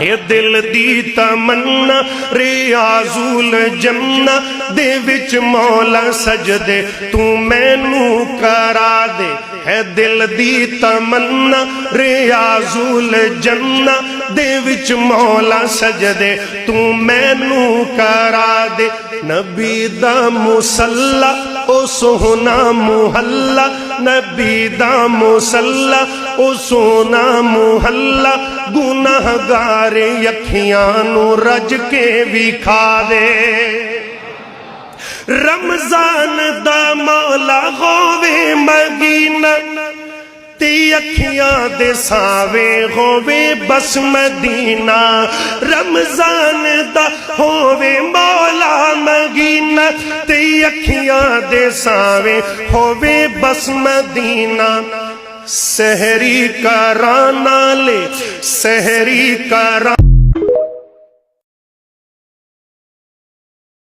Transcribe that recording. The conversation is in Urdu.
اے دل دی تمنا ریاض الجنہ دے وچ مولا سجدے تو مینوں کرا دے ہے دل دی تمنا ریاض الجنہ دے وچ مولا سجدے تو مینوں کرا دے نبی دا مصلا او سونا محلہ نبی دا مصلا او سونا محلہ گناہگار اکھیاں نو رج کے وکھا دے رمضان دا مولا ہووے مدینہ تی اکھیاں دے ساوے ہووے بس مدینہ رمضان دا ہووے مولا مدینہ تی اکھیاں دے ساوے ہووے بس مدینہ سحری کرانا لے سحری کرانا